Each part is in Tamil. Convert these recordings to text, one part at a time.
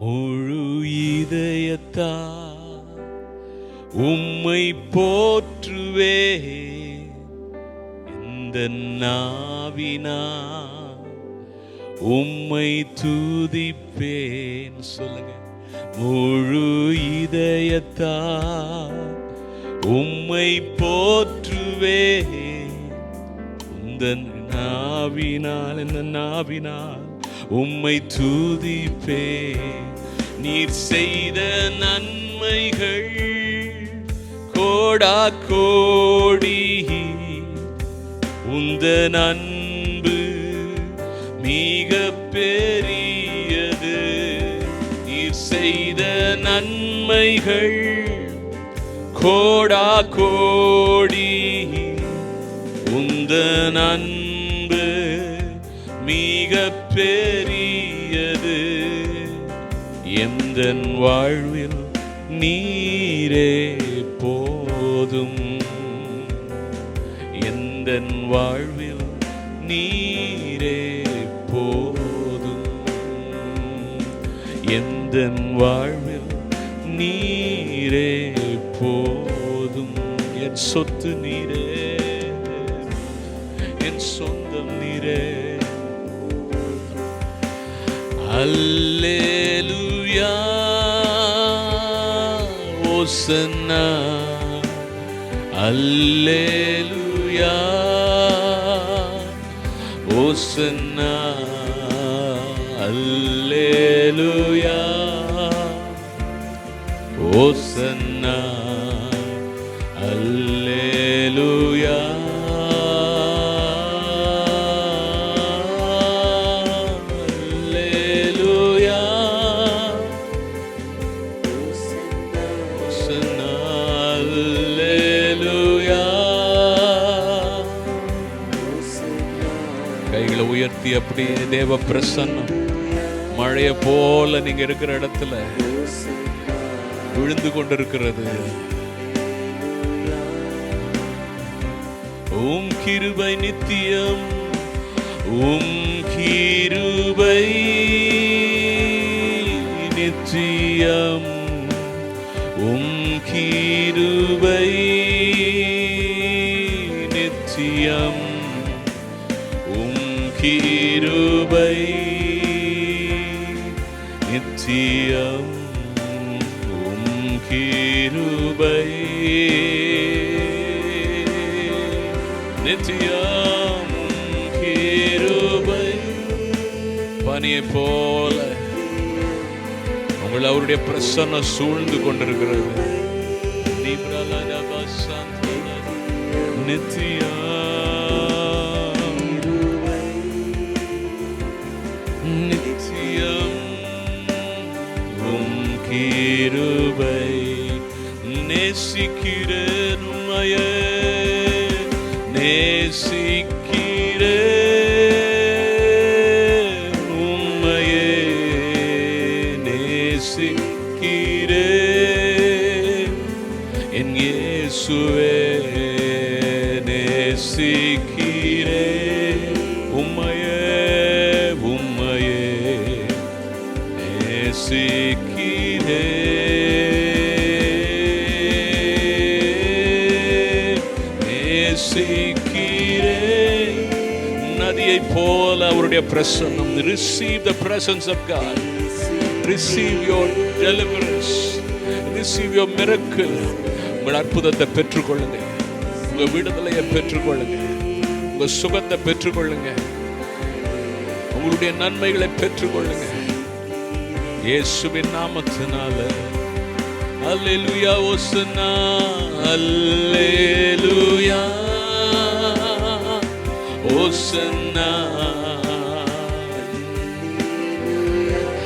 முழு இதயத்தா உம்மை போற்றுவே, இந்த நாவினா உம்மை துதிப்பேன். சொல்லுங்க. முழு இதயத்தா உம்மை போற்றுவே, இந்த நாவினால், இந்த நாவினால் உம்மை துதிப்பே. நீர் செய்த நன்மைகள் கோடா கோடி, உந்தன் அன்பு மிக பெரியது. நீர் செய்த நன்மைகள் கோடா கோடி, உந்தன் அன்பு மிக பெரியது. எந்தன் வாழ்வில் நீரே போதும், எந்தன் வாழ்வில் நீரே போதும், எந்தன் வாழ்வில் நீரே போதும். என் சொத்து நீரே, என் சொந்தம் நீரே. அல்லேலூயா ஓசன்னா, அல்லேலூயா ஓசன்னா, அல்லேலூயா ஓசன்னா, அல்லேலூயா அல்லேலூயா ஓசன்னா, அல்லேலூயா. கைகளை உயர்த்தி அப்படியே தேவ பிரசன்னம் மழைய போல நீங்க இருக்கிற இடத்துல விழுந்து கொண்டிருக்கிறது. உம் கிருபை நித்தியம், உம் கிருபை நித்தியம், உம் கிருபை நித்தியம், உம் கிருபை நித்தியம், உம் கிருபை நித்தியம், கிருபை. பனியை போல உங்களை அவருடைய பிரசன்னம் சூழ்ந்து கொண்டிருக்கிறது. நித்தியம் நித்தியம், உம் கிருபை. நேசிக்கிறேன் உம்மையே, நேசிக்கிறேன் உம்மையே, நேசிக்கிறேன் என் இயேசுவே, நேசிக்கிறேன் உம்மையே, உம்மையே நேசிக்கிறேன், நேசிக்கிறேன். நதியை போல அவருடைய பிரசன்னம். Receive the presence of God. Receive your deliverance. Receive your miracle. உங்கள் அற்புதத்தை பெற்றுக்கொள்ளுங்க, உங்க விடுதலையை பெற்றுக்கொள்ளுங்க, உங்க சுகத்தை பெற்றுக்கொள்ளுங்க, உங்களுடைய நன்மைகளை பெற்றுக்கொள்ளுங்க இயேசுவின் நாமத்தினால. அல்லேலூயா ஓசன்னா, அல்லேலூயா ஓசன்னா,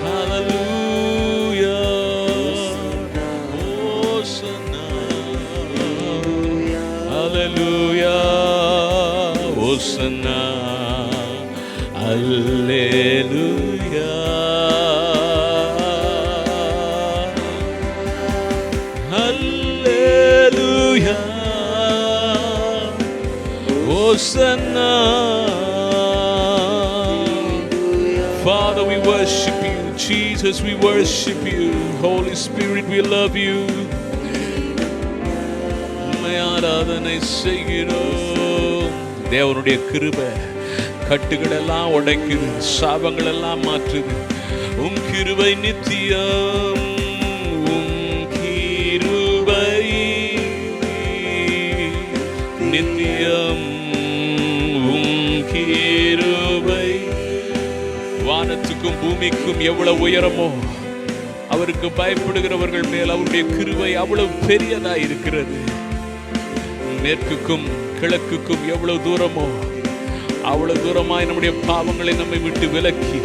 ஹல்லேலூயா ஓசன்னா, ஹல்லேலூயா ஓசன்னா, அல்லேலூயா அல்லேலூயா ஓசன்னா. Father, we worship you, Jesus. Jesus, we worship you. Holy Spirit, we love you. உம்மை ஆராதனை செய்கிறோம். தேவனுடைய கிருபை கட்டுகள் எல்லாம் உடைக்குது, சாபங்கள் எல்லாம் மாற்றுது. உம் கிருபை நித்தியம், உம் கிருபை நித்தியம், உம் கிருபை. வானத்துக்கும் பூமிக்கும் எவ்வளவு உயரமோ அவருக்கு பயப்படுகிறவர்கள் மேல் அவருடைய கிருபை அவ்வளவு பெரியதாய் இருக்கிறது. மேற்குக்கும் கிழக்குக்கும் எவ்வளவு தூரமோ அவ்வளவு தூரமாய் நம்முடைய பாவங்களை நம்மை விட்டு விலக்கி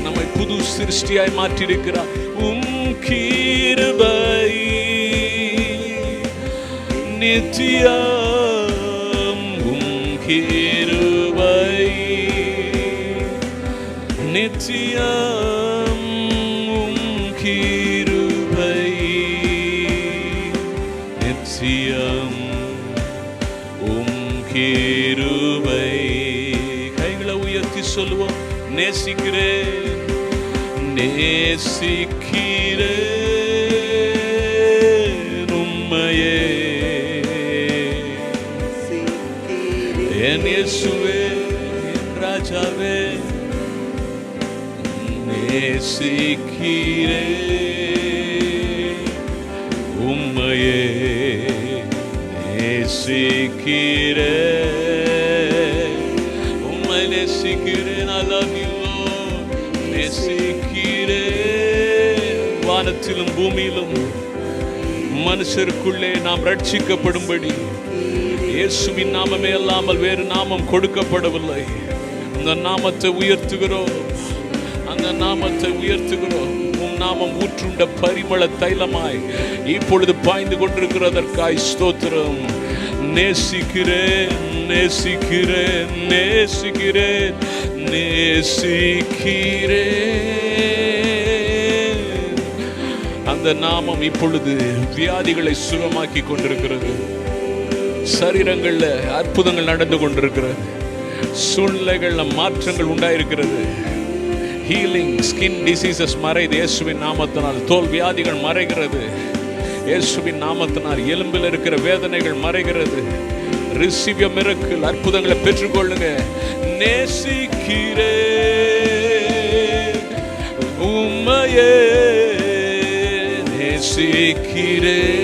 நம்மை புது சிருஷ்டியாய் மாற்றியிருக்கிறார். உம் கிருபை நித்தியம், உம் கிருபை நித்தியம், உம் கிருபை நித்தியம், உம் கிருபை. கைகளை உயர்த்தி சொல்லுவோம். நேசிக்கிறேன், நேசிக்கிறேன் உம்மையே என் இயேசுவே, என் ராஜாவே. நேசிக்கிறேன் உம்மையே, நேசிக்கிறேன் உம்மை, நேசிக்கிறேன். I love you Lord. நேசிக்கிறேன். வானத்திலும் பூமியிலும் மனுஷருக்குள்ளே நாம் ரட்சிக்கப்படும்படி இயேசுவின் நாமமே அல்லாமல் வேறு நாமம் கொடுக்கப்படவில்லை. அந்த நாமத்தை உயர்த்துகிறோம், அந்த நாமத்தை உயர்த்துகிறோம். உம் நாமம் ஊற்றுண்ட பரிமள தைலமாய் இப்பொழுது பாய்ந்து கொண்டிருக்கிறதற்காய் ஸ்தோத்திரம். நேசிக்கிறேன், நேசிக்கிறேன், நேசிக்கிறேன், நேசிக்கிறேன். அந்த நாமம் இப்பொழுது வியாதிகளை சுகமாக்கி கொண்டிருக்கிறது. சரீரங்கள்ல அற்புதங்கள் நடந்து கொண்டிருக்கிறது. சூழ்நிலைகள்ல மாற்றங்கள் உண்டாயிருக்கிறது. ஹீலிங், ஸ்கின் டிசீசஸ் மறைது இயேசுவின் நாமத்தினால். தோல் வியாதிகள் மறைகிறது இயேசுவின் நாமத்தினால். எலும்பில் இருக்கிற வேதனைகள் மறைகிறது. Receive your miracle. அற்புதங்களை பெற்றுக்கொள்ளுங்க. நேசிக்கிறேன் உம்மையே, நேசிக்கிறேன்.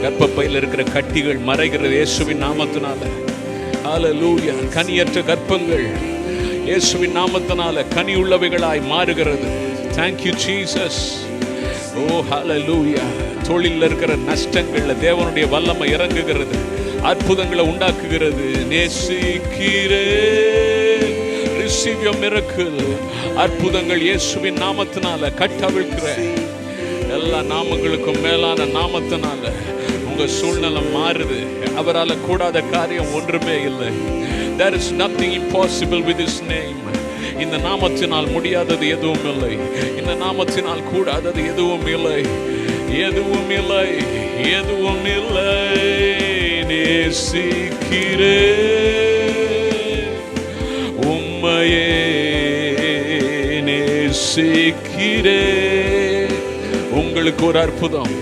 கர்ப்பப்பையில் இருக்கிற கட்டிகள் மறைகிறது இயேசுவின் நாமத்தினால. ஹல்லேலூயா. கனியற்ற கர்ப்பங்கள் இயேசுவின் நாமத்தினால கனி உள்ளவைகளாய் மாறுகிறது. Thank you Jesus. Oh hallelujah. தொழிலில் இருக்கிற நஷ்டங்கள்ல தேவனுடைய வல்லமை இறங்குகிறது, அற்புதங்களை உண்டாக்குகிறது. நேசிக்கிறேன். Receive your miracle. அற்புதங்கள் இயேசுவின் நாமத்தினால கட்டவிழ்க்கிற எல்லா நாமங்களுக்கும் மேலான நாமத்தினால உங்க சூழ்நிலை மாறுது. அவரால் கூடாத காரியம் ஒன்றுமே இல்லை. There is nothing impossible with his name. இந்த நாமத்தினால் முடியாதது எதுவும் இல்லை. இந்த நாமத்தினால் கூடாதது எதுவும் இல்லை. எதுவும் இல்லை, எதுவும் இல்லை. நேசிக்கிறேன் உம்மையே, நேசிக்கிறேன். உங்களுக்கு ஒரு அற்புதம்.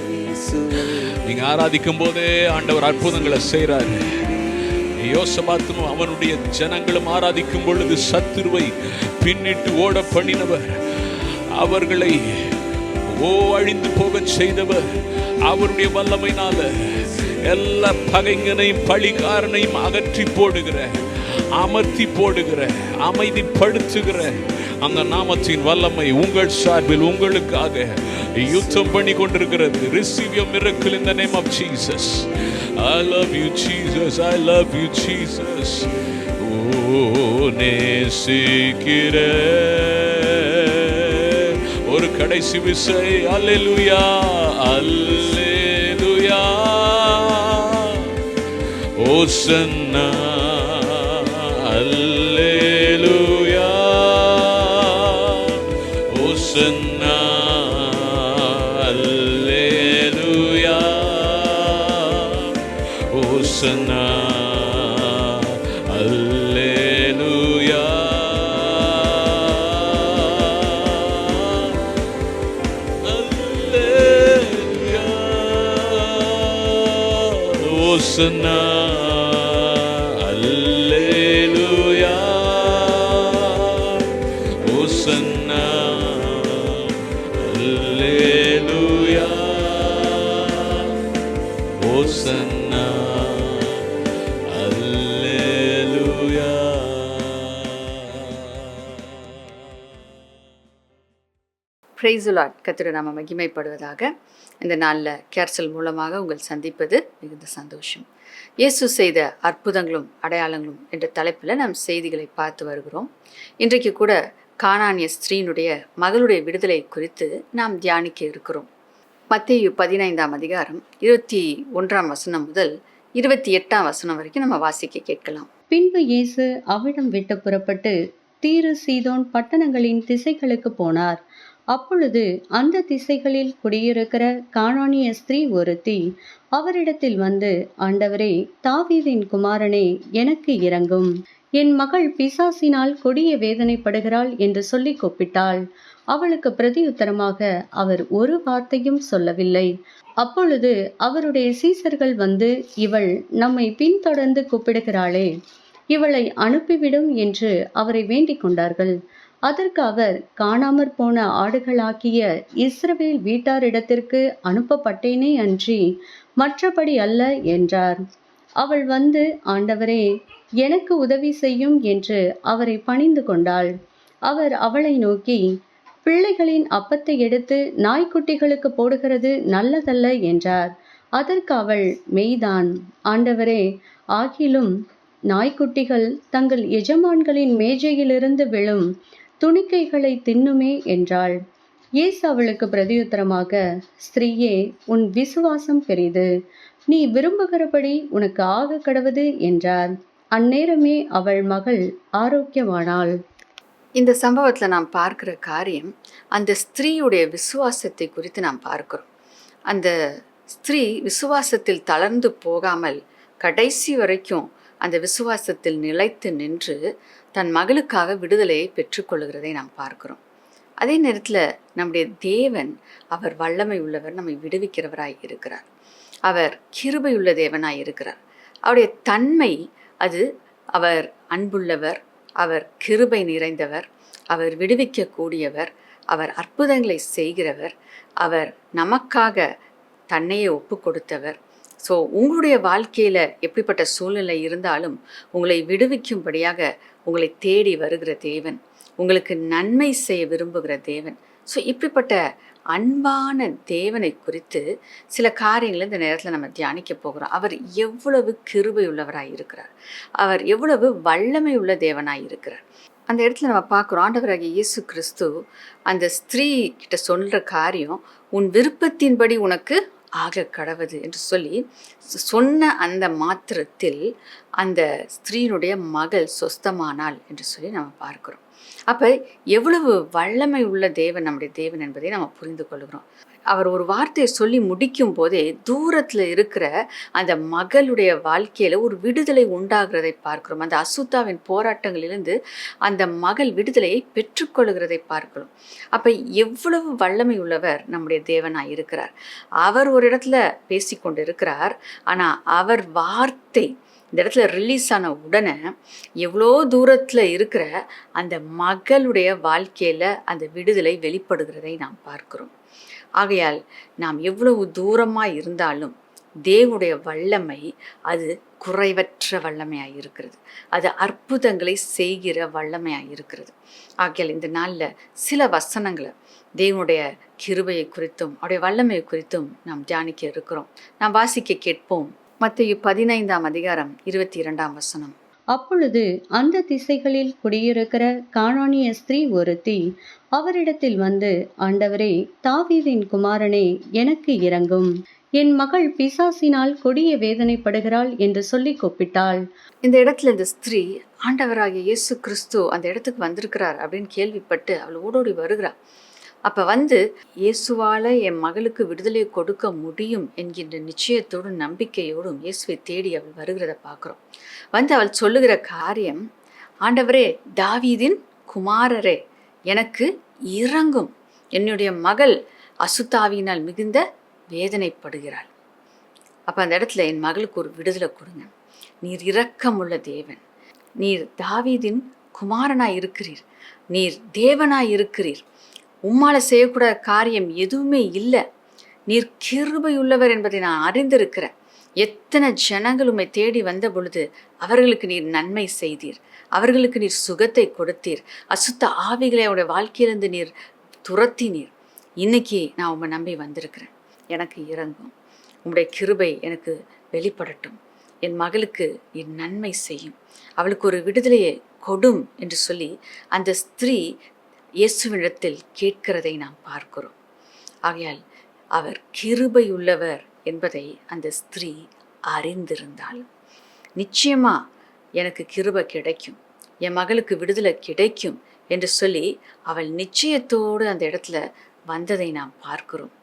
நீங்க ஆராதிக்கும் போதே ஆண்டவர் அற்புதங்களை செய்றாரு. யோசபாத்தும் அவனுடைய ஜனங்களும் ஆராதிக்கும் பொழுது சத்துருவை பின்னிட்டு ஓட பண்ணினவர், அவர்களை அழிந்து போக செய்தவர். அவருடைய வல்லமையினால எல்லா பகைஞனையும் பழிகாரனையும் அகற்றி போடுகிற, அமர்த்தி போடுகிற, அமைதிப்படுத்துகிற அந்த நாமத்தின் வல்லமை உங்கள் சார்பில் உங்களுக்காக யுத்தம் பண்ணி கொண்டிருக்கிறது. Receive your miracle in the name of Jesus. I love you Jesus, I love you Jesus. Oh நேசிக்கிறேன். ஒரு கடைசி விசை. அல்லேலூயா, அல்லேலூயா. ஓசன்னா, அல்லேலூயா. ஓசன்னா, அல்லேலூயா. ஓசன்னா, அல்லேலூயா. ஓசன்னா அல்லேலூயா ஓசன்னா அல்லேலூயா ஓசன்னா அல்லேலூயா. Praise the Lord. கர்த்தருடைய நாமம் மகிமைப்படுவதாக. இந்த நாளில் கேர்சல் மூலமாக உங்கள் சந்திப்பது மிகுந்த சந்தோஷம். இயேசு செய்த அற்புதங்களும் அடையாளங்களும் என்ற தலைப்பில் நாம் செய்திகளை பார்த்து வருகிறோம். இன்றைக்கு கூட கானானிய ஸ்திரீனுடைய மகளுடைய விடுதலை குறித்து நாம் தியானிக்க இருக்கிறோம். மத்தேயு 15ஆம் அதிகாரம் 21ஆம் வசனம் முதல் 28ஆம் வசனம் வரைக்கும் நம்ம வாசிக்க கேட்கலாம். பின்பு இயேசு அவ்விடம் விட்டு புறப்பட்டு தீரு சீதோன் பட்டணங்களின் திசைகளுக்கு போனார். அப்பொழுது அந்த திசைகளில் குடியிருக்கிற கானானிய ஸ்திரீ ஒருத்தி அவரிடத்தில் வந்து, ஆண்டவரே, தாவீதின் குமாரனே, எனக்கு இரங்கும், என் மகள் பிசாசினால் கொடிய வேதனைப்படுகிறாள் என்று சொல்லி கூப்பிட்டாள். அவளுக்கு பிரதியுத்தரமாக அவர் ஒரு வார்த்தையும் சொல்லவில்லை. அப்பொழுது அவருடைய சீசர்கள் வந்து, இவள் நம்மை பின்தொடர்ந்து கூப்பிடுகிறாளே, இவளை அனுப்பிவிடும் என்று அவரை வேண்டிக் கொண்டார்கள். அதற்கு அவர், காணாமற் போன ஆடுகளாக்கிய இஸ்ரவேல் வீட்டாரிடத்திற்கு அனுப்பப்பட்டேனே அன்றி மற்றபடி அல்ல என்றார். அவள் வந்து, ஆண்டவரே, எனக்கு உதவி செய்யும் என்று அவரை பணிந்து கொண்டாள். அவர் அவளை நோக்கி, பிள்ளைகளின் அப்பத்தை எடுத்து நாய்க்குட்டிகளுக்கு போடுகிறது நல்லதல்ல என்றார். அதற்கு அவள், மெய்தான் ஆண்டவரே, ஆகிலும் நாய்க்குட்டிகள் தங்கள் எஜமான்களின் மேஜையிலிருந்து விழும் துணிக்கைகளை தின்னுமே என்றாள். இயேசு அவளுக்கு பிரதியுத்தரமாக, ஸ்திரீயே, உன் விசுவாசம் பெரிது, நீ விரும்புகிறபடி உனக்கு ஆக கடவது என்றார். அந்நேரமே அவள் மகள் ஆரோக்கியமானாள். இந்த சம்பவத்தில் நாம் பார்க்கிற காரியம், அந்த ஸ்திரீயுடைய விசுவாசத்தை குறித்து நாம் பார்க்கிறோம். அந்த ஸ்திரீ விசுவாசத்தில் தளர்ந்து போகாமல் கடைசி வரைக்கும் அந்த விசுவாசத்தில் நிலைத்து நின்று தன் மகளுக்காக விடுதலையை பெற்றுக்கொள்கிறதை நாம் பார்க்கிறோம். அதே நேரத்தில் நம்முடைய தேவன், அவர் வல்லமை உள்ளவர், நம்மை விடுவிக்கிறவராய் இருக்கிறார். அவர் கிருபையுள்ள தேவனாய் இருக்கிறார். அவருடைய தன்மை அது, அவர் அன்புள்ளவர், அவர் கிருபை நிறைந்தவர், அவர் விடுவிக்கக்கூடியவர், அவர் அற்புதங்களை செய்கிறவர், அவர் நமக்காக தன்னையே ஒப்பு கொடுத்தவர். ஸோ உங்களுடைய வாழ்க்கையில் எப்படிப்பட்ட சூழ்நிலை இருந்தாலும் உங்களை விடுவிக்கும்படியாக உங்களை தேடி வருகிற தேவன், உங்களுக்கு நன்மை செய்ய விரும்புகிற தேவன். ஸோ இப்படிப்பட்ட அன்பான தேவனை குறித்து சில காரியங்களை இந்த நேரத்தில் நம்ம தியானிக்க போகிறோம். அவர் எவ்வளவு கிருபை உள்ளவராய் இருக்கிறார், அவர் எவ்வளவு வல்லமை உள்ள தேவனாய் இருக்கிறார். அந்த இடத்துல நம்ம பார்க்குறோம், ஆண்டவராகிய இயேசு கிறிஸ்து அந்த ஸ்திரீ கிட்ட சொல்கிற காரியம், உன் விருப்பத்தின்படி உனக்கு ஆக கடவது என்று சொல்லி சொன்ன அந்த மாத்திரத்தில் அந்த ஸ்திரீனுடைய மகள் சொஸ்தமானாள் என்று சொல்லி நம்ம பார்க்கிறோம். அப்போ எவ்வளவு வல்லமை உள்ள தேவன் நம்முடைய தேவன் என்பதை நம்ம புரிந்து கொள்கிறோம். அவர் ஒரு வார்த்தையை சொல்லி முடிக்கும் போதே தூரத்தில் இருக்கிற அந்த மகளுடைய வாழ்க்கையில் ஒரு விடுதலை உண்டாகிறதை பார்க்கிறோம். அந்த அசுத்தாவின் போராட்டங்களிலிருந்து அந்த மகள் விடுதலையை பெற்றுக்கொள்கிறதை பார்க்கிறோம். அப்போ எவ்வளவு வல்லமை உள்ளவர் நம்முடைய தேவனாய் இருக்கிறார். அவர் ஒரு இடத்துல பேசிக்கொண்டு இருக்கிறார், ஆனால் அவர் வார்த்தை இந்த இடத்துல ரிலீஸ் ஆன உடனே எவ்வளோ தூரத்தில் இருக்கிற அந்த மகளுடைய வாழ்க்கையில் அந்த விடுதலை வெளிப்படுகிறதை நாம் பார்க்கிறோம். ஆகையால் நாம் எவ்வளவு தூரமாக இருந்தாலும் தேவனுடைய வல்லமை அது குறைவற்ற வல்லமையாக இருக்கிறது. அது அற்புதங்களை செய்கிற வல்லமையாக இருக்கிறது. ஆகையால் இந்த நாளில் சில வசனங்களை தேவனுடைய கிருபையை குறித்தும் அவருடைய வல்லமையை குறித்தும் நாம் தியானிக்க இருக்கிறோம். நாம் வாசிக்க கேட்போம். மத்தேயு 15ஆம் அதிகாரம் 22ஆம் வசனம். அப்பொழுது அந்த திசைகளில் குடியிருக்கிற கானானிய ஸ்திரீ ஒருத்தி அவரிடத்தில் வந்து, ஆண்டவரே, தாவீதின் குமாரனே, எனக்கு இரங்கும், என் மகள் பிசாசினால் கொடிய வேதனைப்படுகிறாள் என்று சொல்லி கூப்பிட்டாள். இந்த இடத்துல இந்த ஸ்திரீ ஆண்டவராகிய இயேசு கிறிஸ்து அந்த இடத்துக்கு வந்திருக்கிறார் அப்படின்னு கேள்விப்பட்டு அவள் ஓடோடி வருகிறாள். அப்போ வந்து இயேசுவால் என் மகளுக்கு விடுதலையை கொடுக்க முடியும் என்கின்ற நிச்சயத்தோடும் நம்பிக்கையோடும் இயேசுவை தேடி அவள் வருகிறத பார்க்குறோம். வந்து அவள் சொல்லுகிற காரியம், ஆண்டவரே, தாவீதின் குமாரரே, எனக்கு இரங்கும், என்னுடைய மகள் அசுத்தாவியினால் மிகுந்த வேதனைப்படுகிறாள். அப்போ அந்த இடத்துல என் மகளுக்கு ஒரு விடுதலை கொடுங்க. நீர் இரக்கமுள்ள தேவன், நீர் தாவீதின் குமாரனாய் இருக்கிறீர், நீர் தேவனாய் இருக்கிறீர், உம்மால செய்யக்கூடாத காரியம் எதுவுமே இல்லை, நீர் கிருபையுள்ளவர் என்பதை நான் அறிந்திருக்கிறேன். எத்தனை ஜனங்கள் உம்மை தேடி வந்த பொழுது அவர்களுக்கு நீர் நன்மை செய்தீர், அவர்களுக்கு நீர் சுகத்தை கொடுத்தீர், அசுத்த ஆவிகளை அவருடைய வாழ்க்கையிலிருந்து நீர் துரத்தினீர். இன்னைக்கு நான் உம்மை நம்பி வந்திருக்கிறேன், எனக்கு இறங்கும், உம்முடைய கிருபை எனக்கு வெளிப்படட்டும், என் மகளுக்கு என் நன்மை செய்யும், அவளுக்கு ஒரு விடுதலையை கொடும் என்று சொல்லி அந்த ஸ்திரீ இயேசுவினிடத்தில் கேட்கிறதை நாம் பார்க்கிறோம். ஆகையால் அவர் கிருபையுள்ளவர் என்பதை அந்த ஸ்திரீ அறிந்திருந்தாள். நிச்சயமா எனக்கு கிருபை கிடைக்கும், என் மகளுக்கு விடுதலை கிடைக்கும் என்று சொல்லி அவள் நிச்சயத்தோடு அந்த இடத்துல வந்ததை நாம் பார்க்கிறோம்.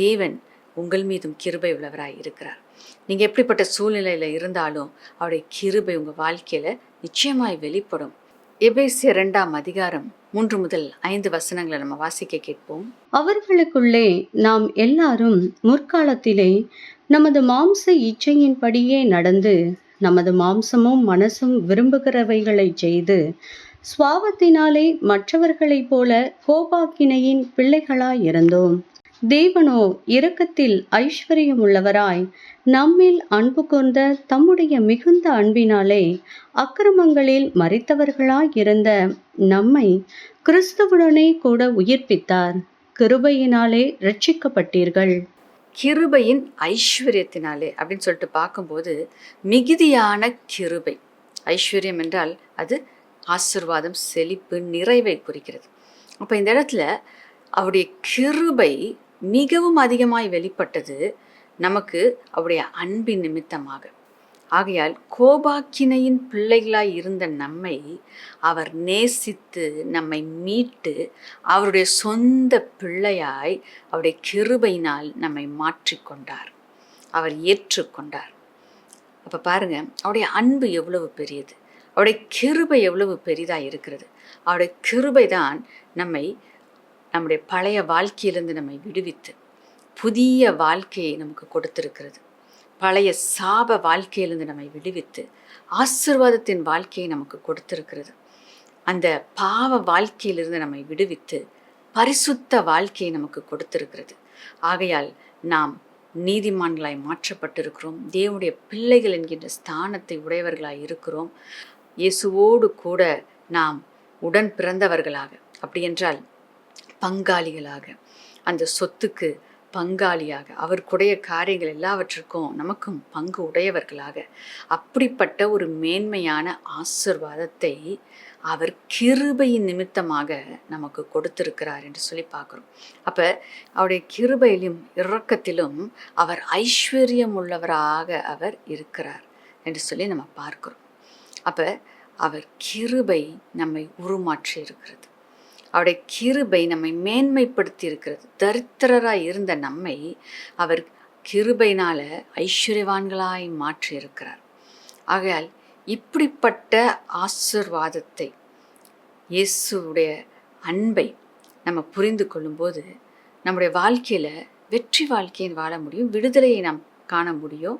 தேவன் உங்கள் மீதும் கிருபை உள்ளவராய் இருக்கிறார். நீங்கள் எப்படிப்பட்ட சூழ்நிலையில் இருந்தாலும் அவருடைய கிருபை உங்கள் வாழ்க்கையில் நிச்சயமாய் வெளிப்படும். எபேசியர் 2ஆம் அதிகாரம் 3 முதல் 5 வசனங்களை நம்ம வாசிக்க கேட்போம். அவர்களுக்குள்ளே நாம் எல்லாரும் முற்காலத்திலே நமது மாம்ச இச்சையின்படியே நடந்து நமது மாம்சமும் மனசும் விரும்புகிறவைகளை செய்து சுவாபத்தினாலே மற்றவர்களைப் போல கோபாக்கினையின் பிள்ளைகளாயிருந்தோம். தேவனோ இரக்கத்தில் ஐஸ்வர்யம் உள்ளவராய் நம்மில் அன்பு கொண்ட தம்முடைய மிகுந்த அன்பினாலே அக்கிரமங்களில் மரித்தவர்களாயிருந்த நம்மை கிறிஸ்துவுடனே கூட உயிர்ப்பித்தார். கிருபையினாலே ரட்சிக்கப்பட்டீர்கள். கிருபையின் ஐஸ்வர்யத்தினாலே அப்படின்னு சொல்லிட்டு பார்க்கும்போது மிகுதியான கிருபை. ஐஸ்வர்யம் என்றால் அது ஆசீர்வாதம், செழிப்பு, நிறைவை குறிக்கிறது. அப்போ இந்த இடத்துல அவருடைய கிருபை மிகவும் அதிகமாய் வெளிப்பட்டது நமக்கு அவருடைய அன்பின் நிமித்தமாக. ஆகையால் கோபாக்கினையின் பிள்ளைகளாய் இருந்த நம்மை அவர் நேசித்து நம்மை மீட்டு அவருடைய சொந்த பிள்ளையாய் அவருடைய கிருபையினால் நம்மை மாற்றிக்கொண்டார், அவர் ஏற்றுக்கொண்டார். அப்போ பாருங்க, அவருடைய அன்பு எவ்வளவு பெரியது, அவருடைய கிருபை எவ்வளவு பெரிதாக இருக்கிறது. அவருடைய கிருபை தான் நம்முடைய பழைய வாழ்க்கையிலிருந்து நம்மை விடுவித்து புதிய வாழ்க்கையை நமக்கு கொடுத்திருக்கிறது. பழைய சாப வாழ்க்கையிலிருந்து நம்மை விடுவித்து ஆசீர்வாதத்தின் வாழ்க்கையை நமக்கு கொடுத்திருக்கிறது. அந்த பாவ வாழ்க்கையிலிருந்து நம்மை விடுவித்து பரிசுத்த வாழ்க்கையை நமக்கு கொடுத்திருக்கிறது. ஆகையால் நாம் நீதிமான்களாய் மாற்றப்பட்டிருக்கிறோம், தேவனுடைய பிள்ளைகள் என்கின்ற ஸ்தானத்தை உடையவர்களாய் இருக்கிறோம். இயேசுவோடு கூட நாம் உடன் பிறந்தவர்களாக, அப்படி என்றால் பங்காளிகளாக, அந்த சொத்துக்கு பங்காளியாக, அவருக்குடைய காரியங்கள் எல்லாவற்றுக்கும் நமக்கும் பங்கு உடையவர்களாக, அப்படிப்பட்ட ஒரு மேன்மையான ஆசீர்வாதத்தை அவர் கிருபையின் நிமித்தமாக நமக்கு கொடுத்திருக்கிறார் என்று சொல்லி பார்க்குறோம். அப்போ அவருடைய கிருபையிலும் இரக்கத்திலும் அவர் ஐஸ்வர்யம் உள்ளவராக அவர் இருக்கிறார் என்று சொல்லி நம்ம பார்க்குறோம். அப்போ அவர் கிருபை நம்மை உருமாற்றி இருக்கிறது, அவருடைய கிருபை நம்மை மேன்மைப்படுத்தி இருக்கிறது. தரித்திரராய் இருந்த நம்மை அவர் கிருபையினால ஐஸ்வர்யவான்களாய் மாற்றி இருக்கிறார். ஆகையால் இப்படிப்பட்ட ஆசீர்வாதத்தை, இயேசுடைய அன்பை நம்ம புரிந்து கொள்ளும்போது நம்முடைய வாழ்க்கையில் வெற்றி வாழ்க்கையை வாழ முடியும், விடுதலையை நாம் காண முடியும்,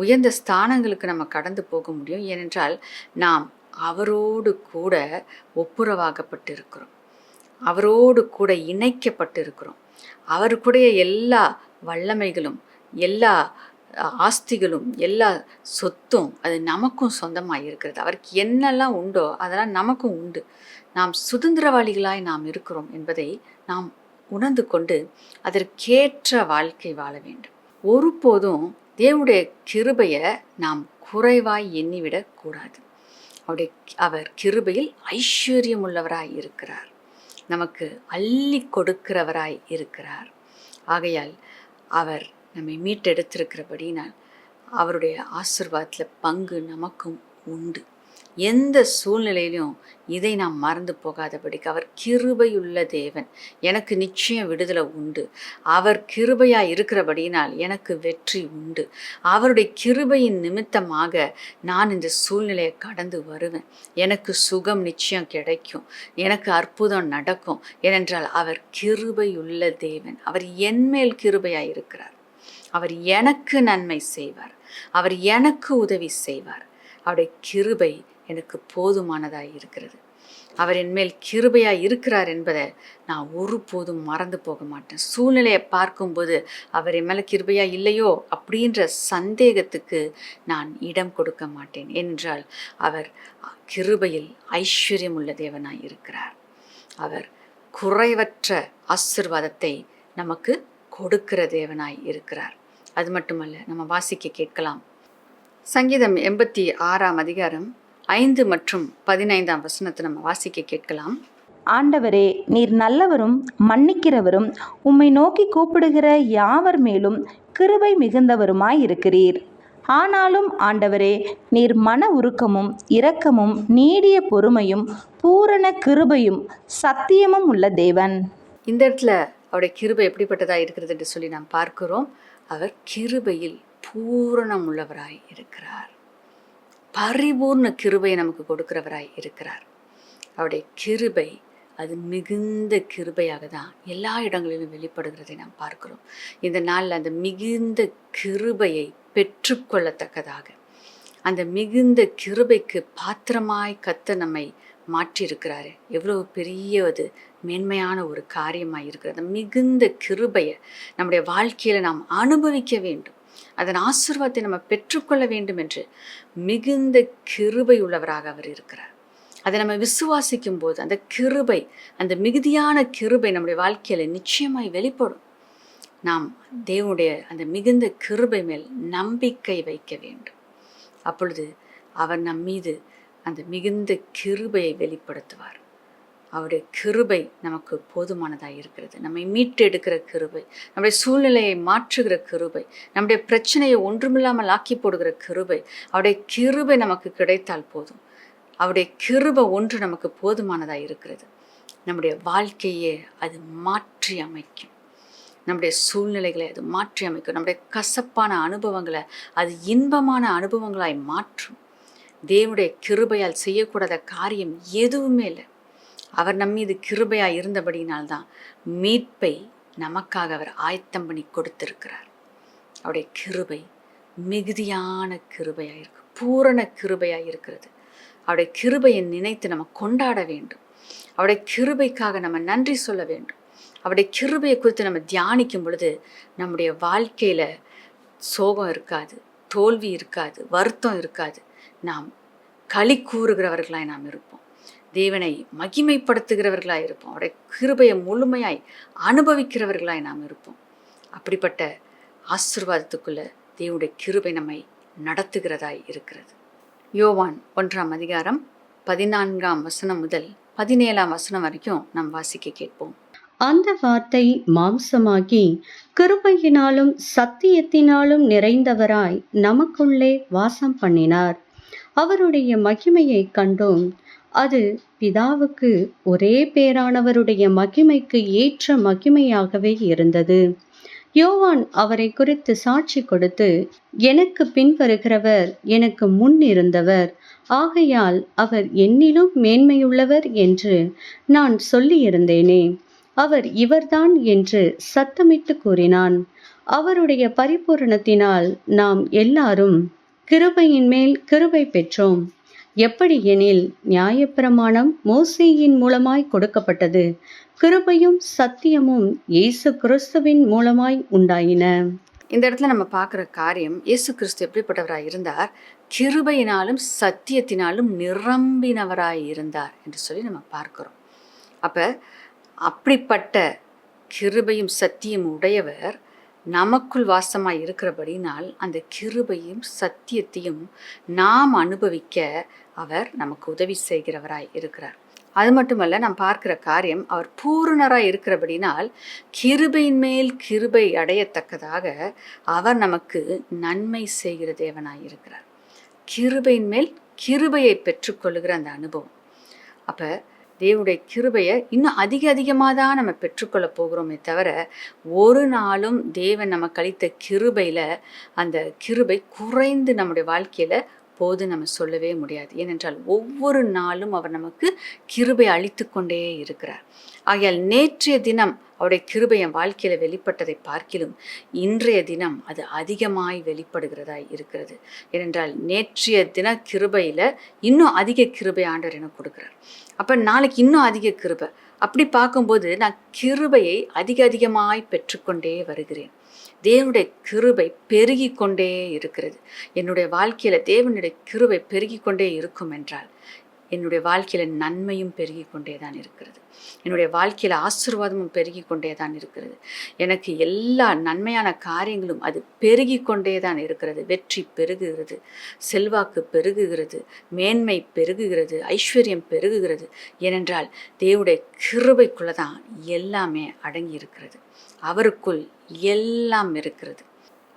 உயர்ந்த ஸ்தானங்களுக்கு நம்ம கடந்து போக முடியும். ஏனென்றால் நாம் அவரோடு கூட ஒப்புரவாகப்பட்டிருக்கிறோம், அவரோடு கூட இணைக்கப்பட்டிருக்கிறோம். அவருக்குடைய எல்லா வல்லமைகளும், எல்லா ஆஸ்திகளும், எல்லா சொத்தும் அது நமக்கும் சொந்தமாக இருக்கிறது. அவருக்கு என்னெல்லாம் உண்டோ அதெல்லாம் நமக்கும் உண்டு. நாம் சுதந்திரவாளிகளாய் நாம் இருக்கிறோம் என்பதை நாம் உணர்ந்து கொண்டு அதற்கேற்ற வாழ்க்கை வாழ வேண்டும். ஒருபோதும் தேவனுடைய கிருபையை நாம் குறைவாய் எண்ணிவிடக்கூடாது. அவர் கிருபையில் ஐஸ்வர்யம் உள்ளவராய் இருக்கிறார், நமக்கு அள்ளி கொடுக்கிறவராய் இருக்கிறார். ஆகையால் அவர் நம்மை மீட்டெடுத்திருக்கிறபடினால் அவருடைய ஆசீர்வாதத்தில் பங்கு நமக்கும் உண்டு. எந்த சூழ்நிலையிலும் இதை நாம் மறந்து போகாதபடிக்கு அவர் கிருபையுள்ள தேவன், எனக்கு நிச்சயம் விடுதலை உண்டு. அவர் கிருபையாக இருக்கிறபடியினால் எனக்கு வெற்றி உண்டு. அவருடைய கிருபையின் நிமித்தமாக நான் இந்த சூழ்நிலையை கடந்து வருவேன், எனக்கு சுகம் நிச்சயம் கிடைக்கும், எனக்கு அற்புதம் நடக்கும். ஏனென்றால் அவர் கிருபையுள்ள தேவன், அவர் என்மேல் கிருபையாக இருக்கிறார். அவர் எனக்கு நன்மை செய்வார், அவர் எனக்கு உதவி செய்வார், அவருடைய கிருபை எனக்கு போதுமானதாய் இருக்கிறது, அவர் என் மேல் கிருபையாக இருக்கிறார் என்பதை நான் ஒருபோதும் மறந்து போக மாட்டேன். சூழ்நிலையை பார்க்கும்போது அவர் என் மேலே கிருபையாக இல்லையோ அப்படின்ற சந்தேகத்துக்கு நான் இடம் கொடுக்க மாட்டேன். என்றால் அவர் கிருபையில் ஐஸ்வர்யம் உள்ள தேவனாய் இருக்கிறார். அவர் குறைவற்ற ஆசீர்வாதத்தை நமக்கு கொடுக்கிற தேவனாய் இருக்கிறார். அது மட்டுமல்ல, நம்ம வாசிக்க கேட்கலாம். சங்கீதம் 86 அதிகாரம் 5 மற்றும் 15 வசனத்தை நம்ம வாசிக்க கேட்கலாம். ஆண்டவரே, நீர் நல்லவரும் மன்னிக்கிறவரும், உம்மை நோக்கி கூப்பிடுகிற யாவர் மேலும் கிருபை மிகுந்தவருமாய் இருக்கிறீர். ஆனாலும் ஆண்டவரே, நீர் மன உருக்கமும் இரக்கமும் நீடிய பொறுமையும் பூரண கிருபையும் சத்தியமும் உள்ள தேவன். இந்த இடத்துல அவருடைய கிருபை எப்படிப்பட்டதா இருக்கிறது என்று சொல்லி நாம் பார்க்கிறோம். அவர் கிருபையில் பூரணம் உள்ளவராய் இருக்கிறார். பரிபூர்ண கிருபையை நமக்கு கொடுக்கிறவராய் இருக்கிறார். அவருடைய கிருபை அது மிகுந்த கிருபையாக தான் எல்லா இடங்களிலும் வெளிப்படுகிறதை நாம் பார்க்கிறோம். இந்த நாளில் அந்த மிகுந்த கிருபையை பெற்றுக்கொள்ளத்தக்கதாக, அந்த மிகுந்த கிருபைக்கு பாத்திரமாய் கர்த்தர் நம்மை மாற்றியிருக்கிறாரு. எவ்வளவு பெரியது மேன்மையான ஒரு காரியமாக இருக்கிறது. மிகுந்த கிருபையை நம்முடைய வாழ்க்கையில் நாம் அனுபவிக்க வேண்டும், அதன் ஆசீர்வாதத்தை நம்ம பெற்றுக்கொள்ள வேண்டும் என்று மிகுந்த கிருபை உள்ளவராக அவர் இருக்கிறார். அதை நம்ம விசுவாசிக்கும் போது அந்த கிருபை, அந்த மிகுதியான கிருபை நம்முடைய வாழ்க்கையில் நிச்சயமாய் வெளிப்படும். நாம் தேவனுடைய அந்த மிகுந்த கிருபை மேல் நம்பிக்கை வைக்க வேண்டும். அப்பொழுது அவர் நம் மீது அந்த மிகுந்த கிருபையை வெளிப்படுத்துவார். அவருடைய கிருபை நமக்கு போதுமானதாக இருக்கிறது. நம்மை மீட்டெடுக்கிற கிருபை, நம்முடைய சூழ்நிலையை மாற்றுகிற கிருபை, நம்முடைய பிரச்சனையை ஒன்றுமில்லாமல் ஆக்கி போடுகிற கிருபை, அவருடைய கிருபை நமக்கு கிடைத்தால் போதும். அவருடைய கிருபை ஒன்று நமக்கு போதுமானதாக இருக்கிறது. நம்முடைய வாழ்க்கையே அது மாற்றி அமைக்கும். நம்முடைய சூழ்நிலைகளை அது மாற்றி அமைக்கும். நம்முடைய கசப்பான அனுபவங்களை அது இன்பமான அனுபவங்களாய் மாற்றும். தேவனுடைய கிருபையால் செய்யக்கூடாத காரியம் எதுவுமே இல்லை. அவர் நம்மீது கிருபையாக இருந்தபடினால்தான் மீட்பை நமக்காக அவர் ஆயத்தம் பண்ணி கொடுத்திருக்கிறார். அவருடைய கிருபை மிகுதியான கிருபையாக இருக்கு, பூரண கிருபையாக இருக்கிறது. அவருடைய கிருபையை நினைத்து நம்ம கொண்டாட வேண்டும். அவருடைய கிருபைக்காக நம்ம நன்றி சொல்ல வேண்டும். அவருடைய கிருபையை குறித்து நம்ம தியானிக்கும் பொழுது நம்முடைய வாழ்க்கையில் சோகம் இருக்காது, தோல்வி இருக்காது, வருத்தம் இருக்காது. நாம் களி கூறுகிறவர்களாய் நாம் இருப்போம். தேவனை மகிமைப்படுத்துகிறவர்களாய் இருப்போம். அவருடைய கிருபையை முழுமையாய் அனுபவிக்கிறவர்களாய் நாம் இருப்போம். அப்படிப்பட்ட ஆசீர்வாதத்துக்குள்ள தேவனுடைய கிருபை நம்மை நடத்துகிறதாய் இருக்கிறது. யோவான் 1 அதிகாரம் 14 வசனம் முதல் 17 வசனம் வரைக்கும் நாம் வாசிக்க கேட்போம். அந்த வார்த்தை மாம்சமாகி கிருபையினாலும் சத்தியத்தினாலும் நிறைந்தவராய் நமக்குள்ளே வாசம் பண்ணினார். அவருடைய மகிமையை கண்டோம். அது பிதாவுக்கு ஒரே பேரானவருடைய மகிமைக்கு ஏற்ற மகிமையாகவே இருந்தது. யோவான் அவரை குறித்து சாட்சி கொடுத்து, எனக்கு பின் வருகிறவர் எனக்கு முன் இருந்தவர், ஆகையால் அவர் என்னிலும் மேன்மையுள்ளவர் என்று நான் சொல்லியிருந்தேனே, அவர் இவர்தான் என்று சத்தமிட்டு கூறினான். அவருடைய பரிபூரணத்தினால் நாம் எல்லாரும் கிருபையின் மேல் கிருபை பெற்றோம். எப்படி எனில், நியாயப்பிரமாணம் மோசேயின் மூலமாய் கொடுக்கப்பட்டது, கிருபையும் சத்தியமும் இயேசு கிறிஸ்துவின் மூலமாய் உண்டாயின. இந்த இடத்துல நம்ம பார்க்குற காரியம், இயேசு கிறிஸ்து எப்படிப்பட்டவராய் இருந்தார்? கிருபையினாலும் சத்தியத்தினாலும் நிரம்பினவராய் இருந்தார் என்று சொல்லி நம்ம பார்க்கிறோம். அப்போ அப்படிப்பட்ட கிருபையும் சத்தியம் உடையவர் நமக்குள் வாசமாய் இருக்கிறபடினால் அந்த கிருபையும் சத்தியத்தையும் நாம் அனுபவிக்க அவர் நமக்கு உதவி செய்கிறவராய் இருக்கிறார். அது மட்டுமல்ல, நாம் பார்க்கிற காரியம், அவர் பூரணராய் இருக்கிறபடினால் கிருபையின் மேல் கிருபை அடையத்தக்கதாக அவர் நமக்கு நன்மை செய்கிற தேவனாய் இருக்கிறார். கிருபையின் மேல் கிருபையை பெற்றுக்கொள்ளுகிற அந்த அனுபவம். அப்போ தேவனுடைய கிருபையை இன்னும் அதிகமாக தான் நம்ம பெற்றுக்கொள்ள போகிறோமே தவிர, ஒரு நாளும் தேவன் நமக்கு அளித்த கிருபையில் அந்த கிருபை குறைந்து நம்முடைய வாழ்க்கையில் போது நம்ம சொல்லவே முடியாது. ஏனென்றால் ஒவ்வொரு நாளும் அவர் நமக்கு கிருபை அளித்து கொண்டே இருக்கிறார். ஆகையால் நேற்றைய தினம் அவருடைய கிருபை என் வாழ்க்கையில வெளிப்பட்டதை பார்க்கிலும் இன்றைய தினம் அது அதிகமாய் வெளிப்படுகிறதாய் இருக்கிறது. ஏனென்றால் நேற்றைய தின கிருபையில இன்னும் அதிக கிருபை ஆண்டவர் எனக்கு கொடுக்குறார். அப்ப நாளைக்கு இன்னும் அதிக கிருபை. அப்படி பார்க்கும்போது நான் கிருபையை அதிகமாய் பெற்றுக்கொண்டே வருகிறேன். தேவனுடைய கிருபை பெருகி கொண்டே இருக்கிறது. என்னுடைய வாழ்க்கையில தேவனுடைய கிருபை பெருகி கொண்டே இருக்கும் என்றால் என்னுடைய வாழ்க்கையில நன்மையும் பெருகி கொண்டே தான் இருக்கிறது. என்னுடைய வாழ்க்கையில ஆசீர்வாதமும் பெருகி கொண்டே தான் இருக்கிறது. எனக்கு எல்லா நன்மையான காரியங்களும் அது பெருகி கொண்டே தான் இருக்கிறது. வெற்றி பெருகுகிறது, செல்வாக்கு பெருகுகிறது, மேன்மை பெருகுகிறது, ஐஸ்வர்யம் பெருகுகிறது. ஏனென்றால் தேவனுடைய கிருபைக்குள்ள தான் எல்லாமே அடங்கி இருக்கிறது. அவருக்குள் எல்லாம் இருக்கிறது.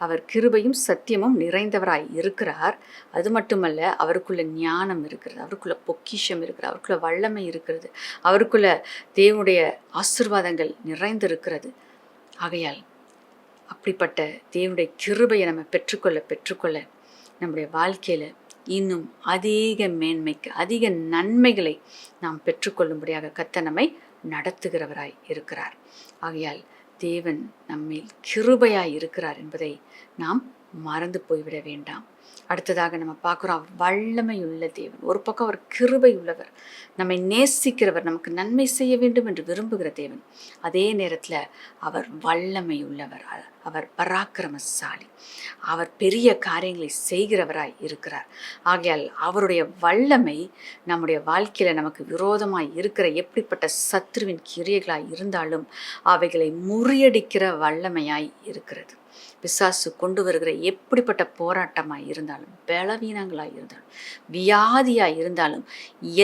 அவர் கிருபையும் சத்தியமும் நிறைந்தவராய் இருக்கிறார். அது மட்டுமல்ல, அவருக்குள்ள ஞானம் இருக்கிறது, அவருக்குள்ள பொக்கிஷம் இருக்கிறது, அவருக்குள்ள வல்லமை இருக்கிறது, அவருக்குள்ள தேவனுடைய ஆசீர்வாதங்கள் நிறைந்திருக்கிறது. ஆகையால் அப்படிப்பட்ட தேவனுடைய கிருபையை நம்ம பெற்றுக்கொள்ள நம்முடைய வாழ்க்கையில இன்னும் அதிக மேன்மைக்கு அதிக நன்மைகளை நாம் பெற்றுக்கொள்ளும்படியாக கர்த்தர் நம்மை நடத்துகிறவராய் இருக்கிறார். ஆகையால் தேவன் நம்மில் கிருபையாய் இருக்கிறார் என்பதை நாம் மறந்து போய்விட வேண்டாம். அடுத்ததாக நம்ம பார்க்குறோம், அவர் வல்லமையுள்ள தேவன். ஒரு பக்கம் அவர் கிருபை உள்ளவர், நம்மை நேசிக்கிறவர், நமக்கு நன்மை செய்ய வேண்டும் என்று விரும்புகிற தேவன். அதே நேரத்தில் அவர் வல்லமை உள்ளவர், அவர் பராக்கிரமசாலி, அவர் பெரிய காரியங்களை செய்கிறவராய் இருக்கிறார். ஆகையால் அவருடைய வல்லமை நம்முடைய வாழ்க்கையில் நமக்கு விரோதமாய் இருக்கிற எப்படிப்பட்ட சத்ருவின் கிரியைகளாய் இருந்தாலும் அவைகளை முறியடிக்கிற வல்லமையாய் இருக்கிறது. பிசாசு கொண்டு வருகிற எப்படிப்பட்ட போராட்டமாய் இருந்தாலும், பலவீனங்களாய் இருந்தாலும், வியாதியாய் இருந்தாலும்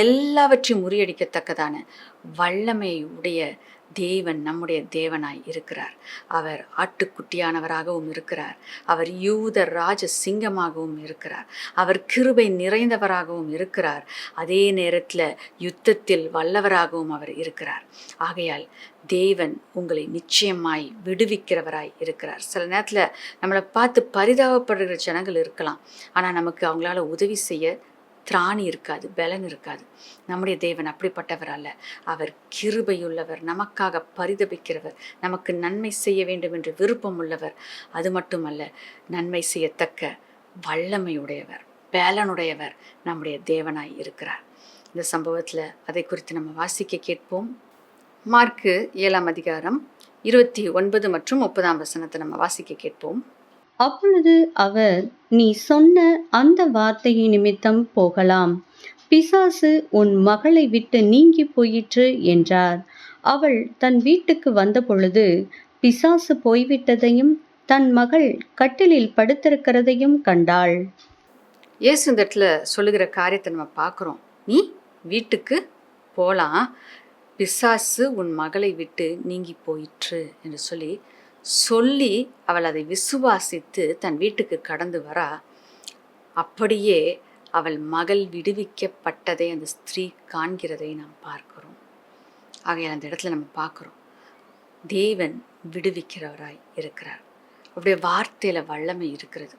எல்லாவற்றையும் முறியடிக்கத்தக்கதான வல்லமையுடைய தேவன் நம்முடைய தேவனாய் இருக்கிறார். அவர் ஆட்டுக்குட்டியானவராகவும் இருக்கிறார். அவர் யூத ராஜ சிங்கமாகவும் இருக்கிறார். அவர் கிருபை நிறைந்தவராகவும் இருக்கிறார். அதே நேரத்தில் யுத்தத்தில் வல்லவராகவும் அவர் இருக்கிறார். ஆகையால் தேவன் உங்களை நிச்சயமாய் விடுவிக்கிறவராய் இருக்கிறார். சில நேரத்தில் நம்மளை பார்த்து பரிதாபப்படுகிற ஜனங்கள் இருக்கலாம், ஆனால் நமக்கு அவங்களால உதவி செய்ய திராணி இருக்காது, பலன் இருக்காது. நம்முடைய தேவன் அப்படிப்பட்டவர் அல்ல. அவர் கிருபையுள்ளவர், நமக்காக பரிதபிக்கிறவர், நமக்கு நன்மை செய்ய வேண்டும் என்று விருப்பம் உள்ளவர். அது மட்டுமல்ல, நன்மை செய்யத்தக்க வல்லமையுடையவர், பலனுடையவர் நம்முடைய தேவனாய் இருக்கிறார். இந்த சம்பவத்தில் அதை குறித்து நம்ம வாசிக்க கேட்போம். மார்க்கு 7ஆம் அதிகாரம் 29 மற்றும் 30 நம்ம வாசிக்க கேட்போம். அப்பொழுது அவர், நீ சொன்ன அந்த வார்த்தையை நிமித்தம் போகலாம், பிசாசு உன் மகளை விட்டு நீங்கி போயிற்று என்றார். அவள் தன் வீட்டுக்கு வந்த பொழுது பிசாசு போய்விட்டதையும் தன் மகள் கட்டிலில் படுத்திருக்கிறதையும் கண்டாள். இயேசு இந்த இடத்துல சொல்லுகிற காரியத்தை நம்ம பார்க்குறோம். நீ வீட்டுக்கு போகலாம், பிசாசு உன் மகளை விட்டு நீங்கி போயிற்று என்று சொல்லி அவள் அதை விசுவாசித்து தன் வீட்டுக்கு கடந்து வரா. அப்படியே அவள் மகள் விடுவிக்கப்பட்டதை அந்த ஸ்திரீ காண்கிறதை நாம் பார்க்கிறோம். ஆகையால் அந்த இடத்துல நம்ம பார்க்குறோம், தேவன் விடுவிக்கிறவராய் இருக்கிறார். அவருடைய வார்த்தையில் வல்லமை இருக்கிறது.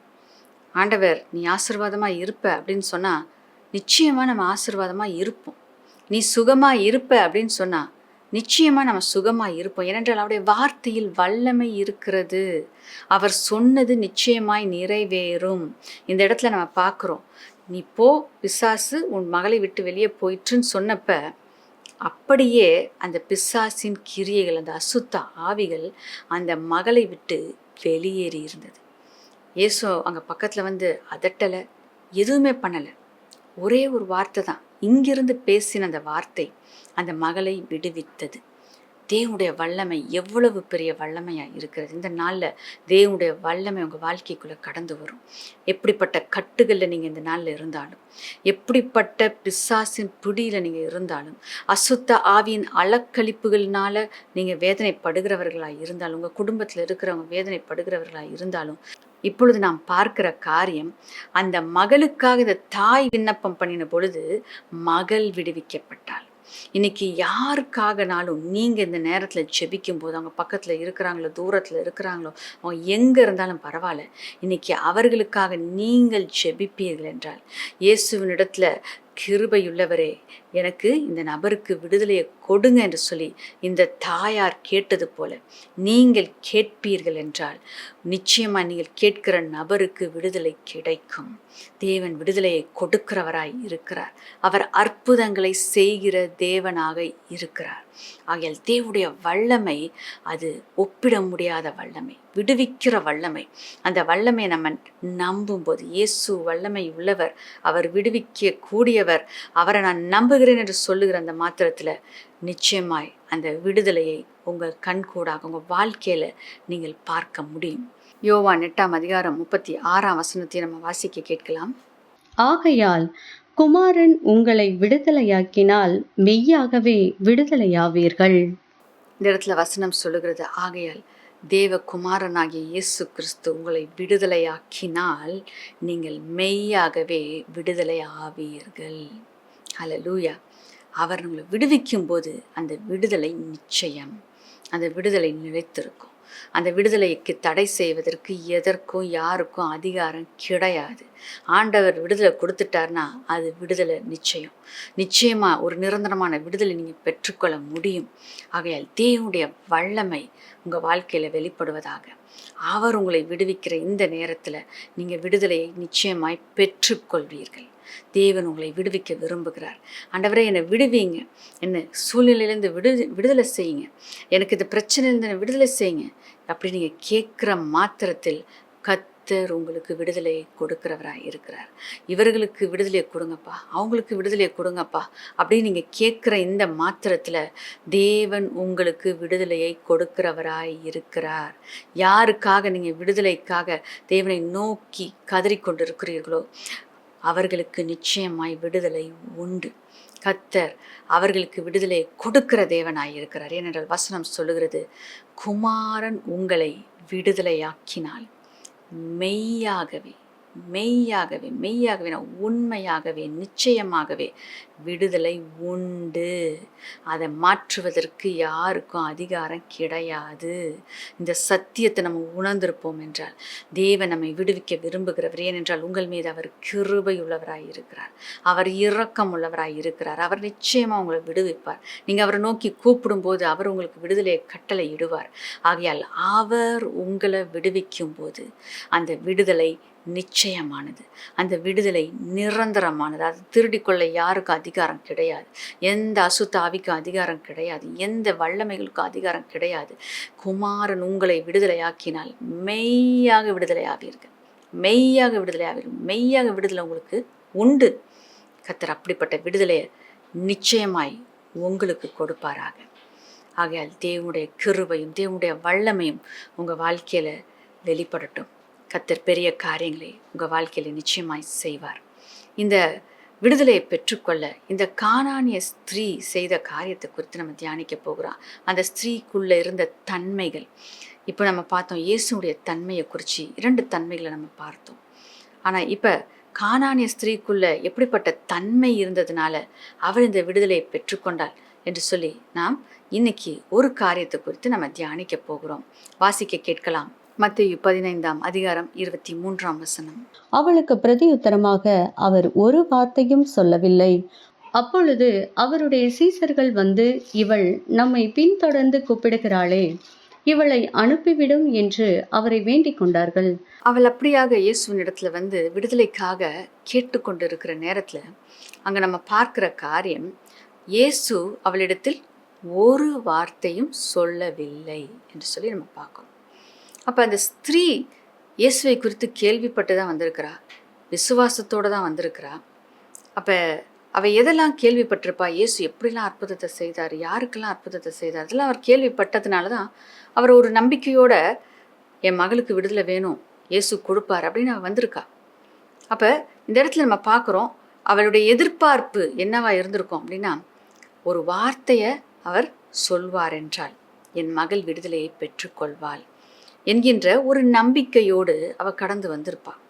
ஆண்டவர் நீ ஆசீர்வாதமாக இருப்ப அப்படின்னு சொன்னால் நிச்சயமாக நம்ம ஆசீர்வாதமாக இருப்போம். நீ சுகமாக இருப்ப அப்படின்னு சொன்னால் நிச்சயமாக நம்ம சுகமாக இருப்போம். ஏனென்றால் அவருடைய வார்த்தையில் வல்லமை இருக்கிறது. அவர் சொன்னது நிச்சயமாய் நிறைவேறும். இந்த இடத்துல நம்ம பார்க்குறோம், நீ போ, பிசாசு உன் மகளை விட்டு வெளியே போயிற்றுன்னு சொன்னப்ப அப்படியே அந்த பிசாசின் கிரியைகள், அந்த அசுத்த ஆவிகள் அந்த மகளை விட்டு வெளியேறி இருந்தது. இயேசு அங்கே பக்கத்தில் வந்து அதட்டலை, எதுவுமே பண்ணலை. ஒரே ஒரு வார்த்தை தான், இங்கிருந்து பேசின அந்த வார்த்தை அந்த மகளை விடுவித்தது. தேவனுடைய வல்லமை எவ்வளவு பெரிய வல்லமையாக இருக்கிறது. இந்த நாளில் தேவனுடைய வல்லமை உங்கள் வாழ்க்கைக்குள்ளே கடந்து வரும். எப்படிப்பட்ட கட்டுகளில் நீங்கள் இந்த நாளில் இருந்தாலும், எப்படிப்பட்ட பிசாசின் பிடியில் நீங்கள் இருந்தாலும், அசுத்த ஆவியின் அலக்களிப்புகளினால நீங்கள் வேதனைப்படுகிறவர்களாக இருந்தாலும், உங்கள் குடும்பத்தில் இருக்கிறவங்க வேதனைப்படுகிறவர்களாக இருந்தாலும், இப்பொழுது நாம் பார்க்கிற காரியம், அந்த மகளுக்காக இந்த தாய் விண்ணப்பம் பண்ணின பொழுது மகள் விடுவிக்கப்பட்டாள். இன்னைக்கு யாருக்காகனாலும் நீங்கள் இந்த நேரத்தில் ஜெபிக்கும் போது, அவங்க பக்கத்தில் இருக்கிறாங்களோ தூரத்தில் இருக்கிறாங்களோ அவங்க எங்கே இருந்தாலும் பரவாயில்ல, இன்னைக்கு அவர்களுக்காக நீங்கள் ஜெபிப்பீர்கள் என்றால், இயேசுவினிடத்தில் கிருபையுள்ளவரே எனக்கு இந்த நபருக்கு விடுதலையை கொடுங்க என்று சொல்லி இந்த தாயார் கேட்டது போல நீங்கள் கேட்பீர்கள் என்றால், நிச்சயமாக நீங்கள் கேட்கிற நபருக்கு விடுதலை கிடைக்கும். தேவன் விடுதலையை கொடுக்கிறவராய் இருக்கிறார். அவர் அற்புதங்களை செய்கிற தேவனாக இருக்கிறார். ஆகையால் தேவனுடைய வல்லமை அது ஒப்பிட முடியாத வல்லமை, விடுவிக்கிற வல்லமை. அந்த வல்லமை நம்ம நம்பும்போது, இயேசு வல்லமை உள்ளவர், அவர் விடுவிக்க கூடியவர், அவரை நான் நம்புகிறேன் என்று சொல்லுகிற அந்த மாத்திரத்தில் நிச்சயமாய் அந்த விடுதலையை உங்கள் கண்கூடாக உங்கள் வாழ்க்கையில் நீங்கள் பார்க்க முடியும். யோவான் 8:36 நம்ம வாசிக்க கேட்கலாம். ஆகையால் குமாரன் உங்களை விடுதலையாக்கினால் மெய்யாகவே விடுதலையாவீர்கள். இந்த இடத்துல வசனம் சொல்லுகிறது, ஆகையால் தேவகுமாரனாகிய இயேசு கிறிஸ்து உங்களை விடுதலையாக்கினால் நீங்கள் மெய்யாகவே விடுதலை ஆவீர்கள். ஹல்லேலூயா. அவர் உங்களை விடுவிக்கும் போது அந்த விடுதலை நிச்சயம், அந்த விடுதலை நிலைத்திருக்கும். அந்த விடுதலைக்கு தடை செய்வதற்கு எதற்கும் யாருக்கும் அதிகாரம் கிடையாது. ஆண்டவர் விடுதலை கொடுத்துட்டார்னா அது விடுதலை நிச்சயம். நிச்சயமாக ஒரு நிரந்தரமான விடுதலை நீங்கள் பெற்றுக்கொள்ள முடியும். ஆகையால் தேவனுடைய வல்லமை உங்கள் வாழ்க்கையில் வெளிப்படுவதாக. அவர் உங்களை விடுவிக்கிற இந்த நேரத்தில் நீங்கள் விடுதலையை நிச்சயமாய் பெற்றுக்கொள்வீர்கள். தேவன் உங்களை விடுவிக்க விரும்புகிறார். ஆண்டவரே என்னை விடுவீங்க, என்னை சூழ்நிலையிலேருந்து விடுதலை செய்யுங்க, எனக்கு இந்த பிரச்சனையிலேருந்து விடுதலை செய்யுங்க அப்படி நீங்கள் கேட்குற மாத்திரத்தில் கர்த்தர் உங்களுக்கு விடுதலையை கொடுக்கிறவராக இருக்கிறார். இவர்களுக்கு விடுதலையை கொடுங்கப்பா, அவங்களுக்கு விடுதலையை கொடுங்கப்பா அப்படின்னு நீங்கள் கேட்குற இந்த மாத்திரத்தில் தேவன் உங்களுக்கு விடுதலையை கொடுக்கிறவராய் இருக்கிறார். யாருக்காக நீங்கள் விடுதலைக்காக தேவனை நோக்கி கதறிக்கொண்டிருக்கிறீர்களோ அவர்களுக்கு நிச்சயமாய் விடுதலை உண்டு. கர்த்தர் அவர்களுக்கு விடுதலையை கொடுக்கிற தேவனாய் இருக்கிறார். ஏனென்றால் வசனம் சொல்லுகிறது, குமாரன் உங்களை விடுதலையாக்கினால் மெய்யாகவே மெய்யாகவே மெய்யாகவே உண்மையாகவே நிச்சயமாகவே விடுதலை உண்டு. அதை மாற்றுவதற்கு யாருக்கும் அதிகாரம் கிடையாது. இந்த சத்தியத்தை நம்ம உணர்ந்திருப்போம் என்றால் தேவன் நம்மை விடுவிக்க விரும்புகிறவர். ஏனென்றால் உங்கள் மீது அவர் கிருபை உள்ளவராய் இருக்கிறார், அவர் இரக்கம் உள்ளவராய் இருக்கிறார். அவர் நிச்சயமாக உங்களை விடுவிப்பார். நீங்கள் அவரை நோக்கி கூப்பிடும்போது அவர் உங்களுக்கு விடுதலையை கட்டளை இடுவார். ஆகையால் அவர் உங்களை விடுவிக்கும் போது அந்த விடுதலை நிச்சயமானது, அந்த விடுதலை நிரந்தரமானது. அது திருடிக்கொள்ள யாருக்கும் அதிகாரம் கிடையாது, எந்த அசுத்த ஆவிக்கும் அதிகாரம் கிடையாது, எந்த வல்லமைகளுக்கும் அதிகாரம் கிடையாது. குமாரன் உங்களை விடுதலையாக்கினால் மெய்யாக விடுதலையாவீர்கள், மெய்யாக விடுதலையாவீர்கள், மெய்யாக விடுதலை உங்களுக்கு உண்டு. கர்த்தர் அப்படிப்பட்ட விடுதலையை நிச்சயமாய் உங்களுக்கு கொடுப்பாராக. ஆகையால் தேவனுடைய கிருபையும் தேவனுடைய வல்லமையும் உங்கள் வாழ்க்கையில் வெளிப்படட்டும். கர்த்தர் பெரிய காரியங்களை உங்கள் வாழ்க்கையில் நிச்சயமாய் செய்வார். இந்த விடுதலையை பெற்றுக்கொள்ள இந்த கானானிய ஸ்திரீ செய்த காரியத்தை குறித்து நம்ம தியானிக்க போகிறோம். அந்த ஸ்திரீக்குள்ளே இருந்த தன்மைகள். இப்போ நம்ம பார்த்தோம் இயேசுடைய தன்மையை குறித்து 2 தன்மைகளை நம்ம பார்த்தோம். ஆனால் இப்போ கானானிய ஸ்திரீக்குள்ளே எப்படிப்பட்ட தன்மை இருந்ததுனால அவள் இந்த விடுதலையை பெற்றுக்கொண்டாள் என்று சொல்லி நாம் இன்னைக்கு ஒரு காரியத்தை குறித்து நம்ம தியானிக்க போகிறோம். வாசிக்க கேட்கலாம். மத்தேயு 15:23. அவளுக்கு பிரதியுத்தரமாக அவர் ஒரு வார்த்தையும் சொல்லவில்லை. அப்பொழுது அவருடைய சீசர்கள் வந்து, இவள் நம்மை பின்தொடர்ந்து கூப்பிடுகிறாளே, இவளை அனுப்பிவிடும் என்று அவரை வேண்டிக் கொண்டார்கள். அவள் அப்படியாக இயேசுவினிடத்துல வந்து விடுதலைக்காக கேட்டுக்கொண்டிருக்கிற நேரத்தில் அங்கே நம்ம பார்க்கிற காரியம், இயேசு அவளிடத்தில் ஒரு வார்த்தையும் சொல்லவில்லை என்று சொல்லி நம்ம பார்க்கணும். அப்போ அந்த ஸ்திரீ இயேசுவை குறித்து கேள்விப்பட்டு தான் வந்திருக்கிறா, விசுவாசத்தோடு தான் வந்திருக்கிறா. அப்போ அவள் எதெல்லாம் கேள்விப்பட்டிருப்பா, இயேசு எப்படிலாம் அற்புதத்தை செய்தார், யாருக்கெல்லாம் அற்புதத்தை செய்தார், அதெல்லாம் அவர் கேள்விப்பட்டதுனால தான் அவர் ஒரு நம்பிக்கையோட என் மகளுக்கு விடுதலை வேணும், இயேசு கொடுப்பார் அப்படின்னு அவள் வந்திருக்கா. அப்போ இந்த இடத்துல நம்ம பார்க்குறோம் அவளுடைய எதிர்பார்ப்பு என்னவா இருந்திருக்கும் அப்படின்னா, ஒரு வார்த்தையை அவர் சொல்வார் என்றால் என் மகள் விடுதலையை பெற்றுக்கொள்வாள் என்கின்ற ஒரு நம்பிக்கையோடு அவள் கடந்து வந்திருப்பாள்.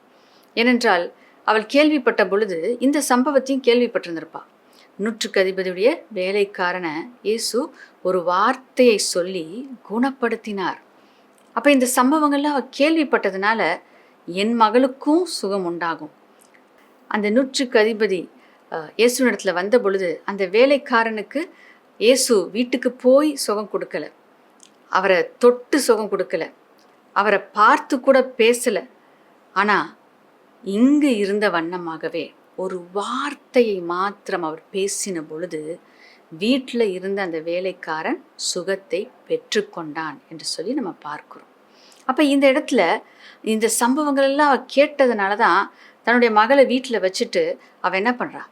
ஏனென்றால் அவள் கேள்விப்பட்ட பொழுது இந்த சம்பவத்தையும் கேள்விப்பட்டிருந்திருப்பாள். நூற்றுக்கு அதிபதியுடைய வேலைக்காரனை இயேசு ஒரு வார்த்தையை சொல்லி குணப்படுத்தினார். அப்போ இந்த சம்பவங்கள்லாம் அவ கேள்விப்பட்டதுனால என் மகளுக்கும் சுகம் உண்டாகும். அந்த நூற்றுக்கு அதிபதி இயேசுவினிடத்தில் வந்த பொழுது அந்த வேலைக்காரனுக்கு இயேசு வீட்டுக்கு போய் சுகம் கொடுக்கல, அவரை தொட்டு சுகம் கொடுக்கல, அவரை பார்த்து கூட பேசலை. ஆனால் இங்கு இருந்த வண்ணமாகவே ஒரு வார்த்தையை மாத்திரம் அவர் பேசின பொழுது வீட்டில் இருந்த அந்த வேலைக்காரன் சுகத்தை பெற்றுக்கொண்டான் என்று சொல்லி நம்ம பார்க்கிறோம். அப்போ இந்த இடத்துல இந்த சம்பவங்கள் எல்லாம் அவள் கேட்டதுனால தான் தன்னுடைய மகளை வீட்டில் வச்சுட்டு அவள் என்ன பண்ணுறா,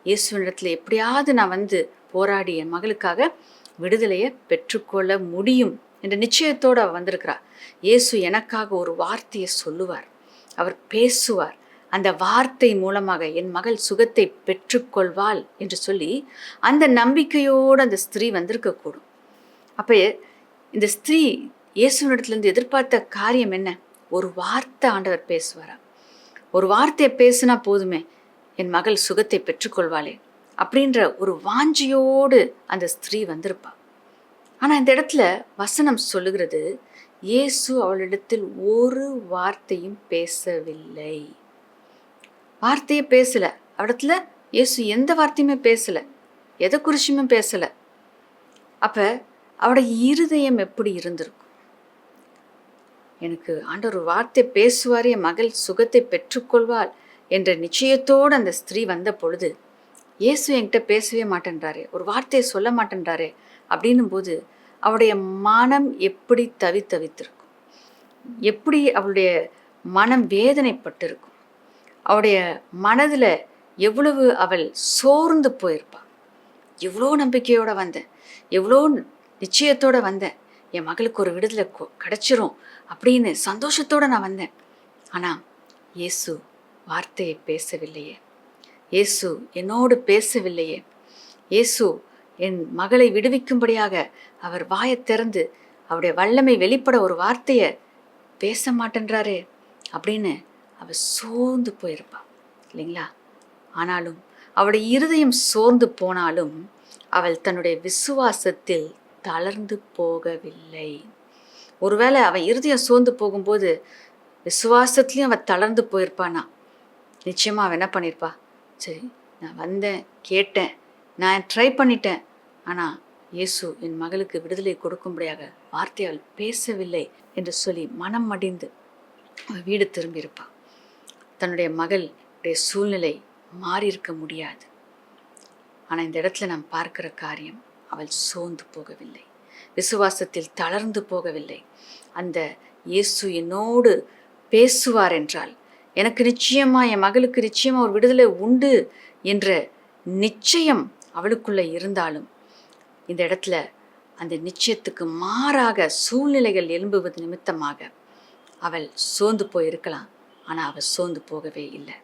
இயேசுவினிடத்தில் எப்படியாவது நான் வந்து போராடி என் மகளுக்காக விடுதலையை பெற்றுக்கொள்ள முடியும் என்ற நிச்சயத்தோடு அவள் வந்திருக்கிறா. இயேசு எனக்காக ஒரு வார்த்தையை சொல்லுவார், அவர் பேசுவார், அந்த வார்த்தை மூலமாக என் மகள் சுகத்தை பெற்றுக்கொள்வாள் என்று சொல்லி அந்த நம்பிக்கையோடு அந்த ஸ்திரீ வந்திருக்கக்கூடும். அப்போ இந்த ஸ்திரீ இயேசுவினிடத்துலேருந்து எதிர்பார்த்த காரியம் என்ன? ஒரு வார்த்தை ஆண்டவர் பேசுவாரா, ஒரு வார்த்தையை பேசுனா போதுமே என் மகள் சுகத்தை பெற்றுக்கொள்வாளே அப்படின்ற ஒரு வாஞ்சியோடு அந்த ஸ்திரீ வந்திருப்பா. ஆனால் இந்த இடத்துல வசனம் சொல்லுகிறது, இயேசு அவளிடத்தில் ஒரு வார்த்தையும் பேசவில்லை. வார்த்தையே பேசலை அவளிடத்துல. இயேசு எந்த வார்த்தையுமே பேசலை, எதை குறிச்சுமே பேசலை. அப்போ அவளுடைய இருதயம் எப்படி இருந்திருக்கும்? எனக்கு ஆண்டவர் ஒரு வார்த்தை பேசுவார், என் மகள் சுகத்தை பெற்றுக்கொள்வாள் என்ற நிச்சயத்தோடு அந்த ஸ்திரீ வந்த பொழுது இயேசு என்கிட்ட பேசவே மாட்டேன்றாரே, ஒரு வார்த்தையை சொல்ல மாட்டேன்றாரே அப்படின்னும் போது அவளுடைய மனம் எப்படி தவித்திருக்கும், எப்படி அவளுடைய மனம் வேதனைப்பட்டிருக்கும், அவளுடைய மனதில் எவ்வளவு அவள் சோர்ந்து போயிருப்பாள். எவ்வளோ நம்பிக்கையோடு வந்தேன், எவ்வளோ நிச்சயத்தோடு வந்தேன், என் மகளுக்கு ஒரு விடுதலை கிடைச்சிரும் அப்படின்னு சந்தோஷத்தோடு நான் வந்தேன். ஆனால் இயேசு வார்த்தையை பேசவில்லையே, இயேசு என்னோடு பேசவில்லையே, இயேசு என் மகளை விடுவிக்கும்படியாக அவர் வாயை திறந்து அவருடைய வல்லமை வெளிப்பட ஒரு வார்த்தையை பேச மாட்டேன்றாரே அப்படின்னு அவள் சோர்ந்து போயிருப்பா இல்லைங்களா? ஆனாலும் அவளுடைய இருதயம் சோர்ந்து போனாலும் அவள் தன்னுடைய விசுவாசத்தில் தளர்ந்து போகவில்லை. ஒருவேளை அவன் இருதயம் சோர்ந்து போகும்போது விசுவாசத்துலேயும் அவள் தளர்ந்து போயிருப்பானா, நிச்சயமாக அவள் என்ன பண்ணியிருப்பா, சரி நான் வந்தேன், கேட்டேன், நான் ட்ரை பண்ணிட்டேன், ஆனால் இயேசு என் மகளுக்கு விடுதலை கொடுக்கும்படியாக வார்த்தையால் பேசவில்லை என்று சொல்லி மனம் மடிந்து அவள் வீடு திரும்பியிருப்பாள். தன்னுடைய மகளுடைய சூழ்நிலை மாறியிருக்க முடியாது. ஆனால் இந்த இடத்துல நாம் பார்க்கிற காரியம், அவள் சோர்ந்து போகவில்லை, விசுவாசத்தில் தளர்ந்து போகவில்லை. அந்த இயேசு என்னோடு பேசுவார் என்றால் எனக்கு நிச்சயமாக, என் மகளுக்கு நிச்சயமாக ஒரு விடுதலை உண்டு என்ற நிச்சயம் அவளுக்குள்ளே இருந்தாலும் இந்த இடத்துல அந்த நிச்சயத்துக்கு மாறாக சூழ்நிலைகள் எழும்புவது நிமித்தமாக அவள் சோர்ந்து போயிருக்கலாம். ஆனால் அவள் சோர்ந்து போகவே இல்லை.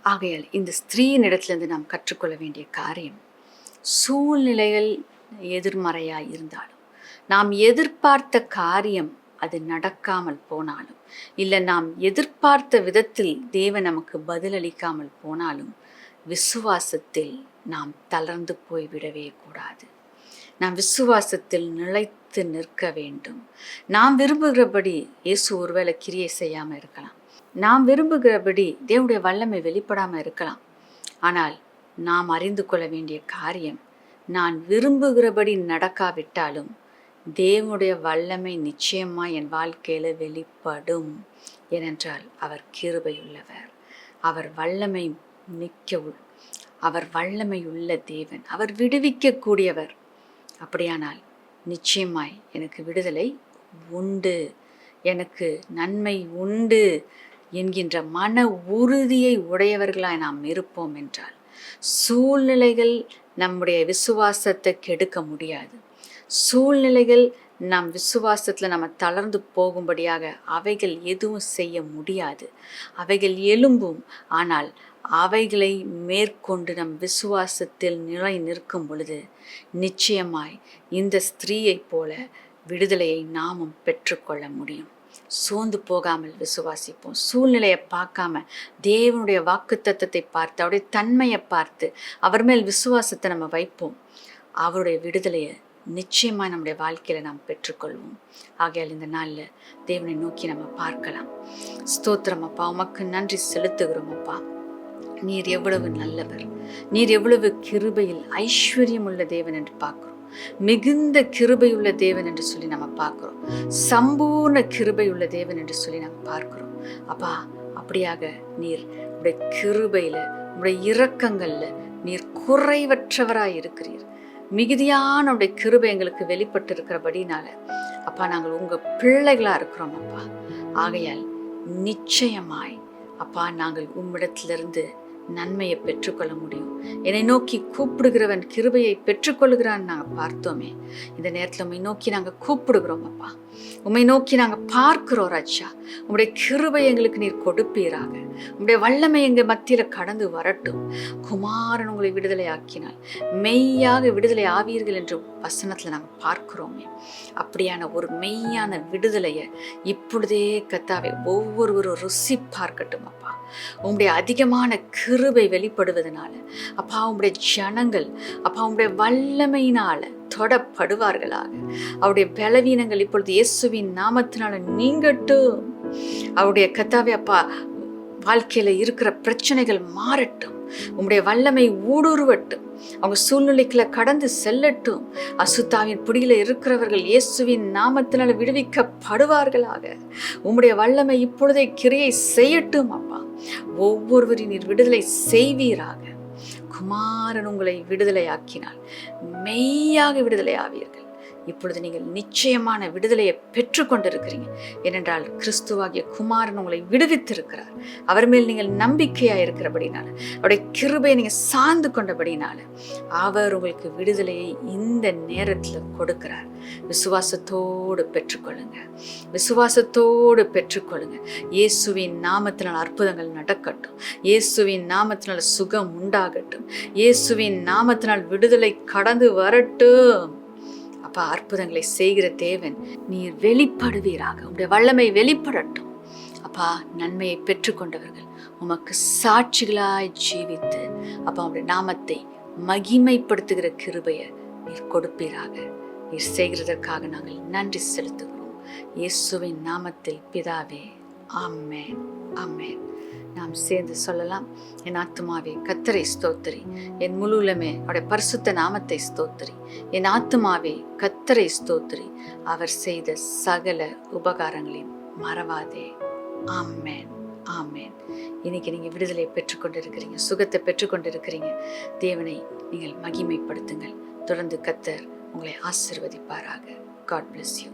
ஆகையால் இந்த ஸ்திரீயின் இடத்துலேருந்து நாம் கற்றுக்கொள்ள வேண்டிய காரியம், சூழ்நிலைகள் எதிர்மறையாக இருந்தாலும், நாம் எதிர்பார்த்த காரியம் அது நடக்காமல் போனாலும், இல்லை நாம் எதிர்பார்த்த விதத்தில் தேவன் நமக்கு பதிலளிக்காமல் போனாலும் விசுவாசத்தில் நாம் தளர்ந்து போய்விடவே கூடாது. நாம் விசுவாசத்தில் நிலைத்து நிற்க வேண்டும். நாம் விரும்புகிறபடி இயேசு ஒருவேளை கிரியை செய்யாமல் இருக்கலாம், நாம் விரும்புகிறபடி தேவனுடைய வல்லமை வெளிப்படாமல் இருக்கலாம். ஆனால் நாம் அறிந்து கொள்ள வேண்டிய காரியம், நான் விரும்புகிறபடி நடக்காவிட்டாலும் தேவனுடைய வல்லமை நிச்சயமாக என் வாழ்க்கையில் வெளிப்படும். ஏனென்றால் அவர் கிருபையுள்ளவர், அவர் வல்லமை அவர் வல்லமை உள்ள தேவன், அவர் விடுவிக்கக்கூடியவர். அப்படியானால் நிச்சயமாய் எனக்கு விடுதலை உண்டு, எனக்கு நன்மை உண்டு என்கின்ற மன உறுதியை உடையவர்களாய் நாம் இருப்போம் என்றால் சூழ்நிலைகள் நம்முடைய விசுவாசத்தை கெடுக்க முடியாது. சூழ்நிலைகள் நம் விசுவாசத்தில் நம்ம தளர்ந்து போகும்படியாக அவைகள் எதுவும் செய்ய முடியாது. அவைகள் எழும்பும், ஆனால் அவைகளை மேற்கொண்டு நம் விசுவாசத்தில் நிலை நிற்கும் பொழுது நிச்சயமாய் இந்த ஸ்திரீயைப் போல விடுதலையை நாமும் பெற்றுக்கொள்ள முடியும். சோர்ந்து போகாமல் விசுவாசிப்போம். சூழ்நிலையை பார்க்காம தேவனுடைய வாக்குத்தத்தத்தை பார்த்து அவருடைய தன்மையை பார்த்து அவர் மேல் விசுவாசத்தை நம்ம வைப்போம். அவருடைய விடுதலையை நிச்சயமாக நம்முடைய வாழ்க்கையில் நாம் பெற்றுக்கொள்வோம். ஆகையால் இந்த நாளில் தேவனை நோக்கி நம்ம பார்க்கலாம். ஸ்தோத்திரம் அப்பா, உமக்கு நன்றி செலுத்துகிறோம் அப்பா. நீர் எவ்வளவு நல்லவர், நீர் எவ்வளவு கிருபையில் ஐஸ்வர்யம் உள்ள தேவன் என்று பார்க்கிறோம். மிகுந்த கிருபையுள்ள தேவன் என்று சொல்லி நம்ம பார்க்கிறோம். சம்பூர்ண கிருபையுள்ள தேவன் என்று சொல்லி நம்ம பார்க்கிறோம். அப்பா, அப்படியாக நீர் உடைய கிருபையில உடைய இரக்கங்கள்ல நீர் குறைவற்றவராய் இருக்கிறீர். மிகுதியான உடைய கிருபை எங்களுக்கு வெளிப்பட்டு இருக்கிறபடினால அப்பா நாங்கள் உங்க பிள்ளைகளா இருக்கிறோம் அப்பா. ஆகையால் நிச்சயமாய் அப்பா நாங்கள் உம்மிடத்திலிருந்து நன்மையை பெற்றுக்கொள்ள முடியும். என்னை நோக்கி கூப்பிடுகிறவன் கிருபையை பெற்றுக்கொள்கிறான்னு நாங்கள் பார்த்தோமே. இந்த நேரத்தில் உம்மை நோக்கி நாங்கள் கூப்பிடுகிறோம் அப்பா. உம்மை நோக்கி நாங்கள் பார்க்கிறோம் ராஜா. உம்முடைய கிருபை எங்களுக்கு நீர் கொடுப்பீராக. உம்முடைய வல்லமை எங்கள் மத்தியில் கடந்து வரட்டும். குமாரன் உங்களை விடுதலை ஆக்கினால் மெய்யாக விடுதலை ஆவீர்கள் என்று வசனத்தில் நாங்கள் பார்க்கிறோமே. அப்படியான ஒரு மெய்யான விடுதலையை இப்பொழுதே கர்த்தாவே ஒவ்வொருவரும் ருசி பார்க்கட்டும் அப்பா. உம்முடைய அதிகமான கிருபை வெளிப்படுவதனால அப்பா உம்முடைய ஜனங்கள் அப்பா உம்முடைய வல்லமையினால தொடப்படுவார்களாக. அவருடைய பலவீனங்கள் இப்பொழுது இயேசுவின் நாமத்தினால நீங்கட்டும். அவருடைய கர்த்தாவே அப்பா வாழ்க்கையில இருக்கிற பிரச்சனைகள் மாறட்டும். உம்முடைய வல்லமை ஊடுருவட்டும். அவங்க சூழ்நிலைக்குள்ள கடந்து செல்லட்டும். அசுத்தாவின் பிடியில இருக்கிறவர்கள் இயேசுவின் நாமத்தினால விடுவிக்கப்படுவார்களாக. உம்முடைய வல்லமை இப்பொழுதே கிரியை செய்யட்டும் அப்பா. ஒவ்வொருவரின் நீர் விடுதலை செய்வீராக. குமாரன் உங்களை விடுதலை ஆக்கினால் மெய்யாக விடுதலை ஆவீர்கள். இப்பொழுது நீங்கள் நிச்சயமான விடுதலையை பெற்று கொண்டிருக்கிறீங்க. ஏனென்றால் கிறிஸ்துவாகிய குமாரன் உங்களை விடுவித்திருக்கிறார். அவர் மேல் நீங்கள் நம்பிக்கையாக இருக்கிறபடினால, அவருடைய கிருபையை நீங்கள் சார்ந்து கொண்டபடினால அவர் உங்களுக்கு விடுதலையை இந்த நேரத்தில் கொடுக்கிறார். விசுவாசத்தோடு பெற்றுக்கொள்ளுங்க, விசுவாசத்தோடு பெற்றுக்கொள்ளுங்க. இயேசுவின் நாமத்தினால் அற்புதங்கள் நடக்கட்டும். இயேசுவின் நாமத்தினால் சுகம் உண்டாகட்டும். இயேசுவின் நாமத்தினால் விடுதலை கடந்து வரட்டும். அப்பா, அற்புதங்களை செய்கிற தேவன் நீர் வெளிப்படுவீராக. உங்களுடைய வல்லமை வெளிப்படட்டும் அப்பா. நன்மையை பெற்றுக்கொண்டவர்கள் உமக்கு சாட்சிகளாய் ஜீவித்து அப்பா உங்களுடைய நாமத்தை மகிமைப்படுத்துகிற கிருபையை நீர் கொடுப்பீராக. நீர் செய்கிறதற்காக நாங்கள் நன்றி செலுத்துகிறோம். இயேசுவின் நாமத்தில் பிதாவே, ஆமென், ஆமென். நாம் சேர்ந்து சொல்லலாம். என் ஆத்துமாவே கர்த்தரை ஸ்தோத்திரி, என் முழுலமே அவருடைய பரிசுத்த நாமத்தை ஸ்தோத்திரி. என் ஆத்துமாவே கர்த்தரை ஸ்தோத்திரி, அவர் செய்த சகல உபகாரங்களையும் மறவாதே. ஆமென், ஆமென். இன்னைக்கு நீங்க விடுதலை பெற்றுக்கொண்டிருக்கிறீங்க, சுகத்தை பெற்றுக்கொண்டிருக்கிறீங்க. தேவனை நீங்கள் மகிமைப்படுத்துங்கள். தொடர்ந்து கர்த்தர் உங்களை ஆசீர்வதிப்பாராக. God bless you.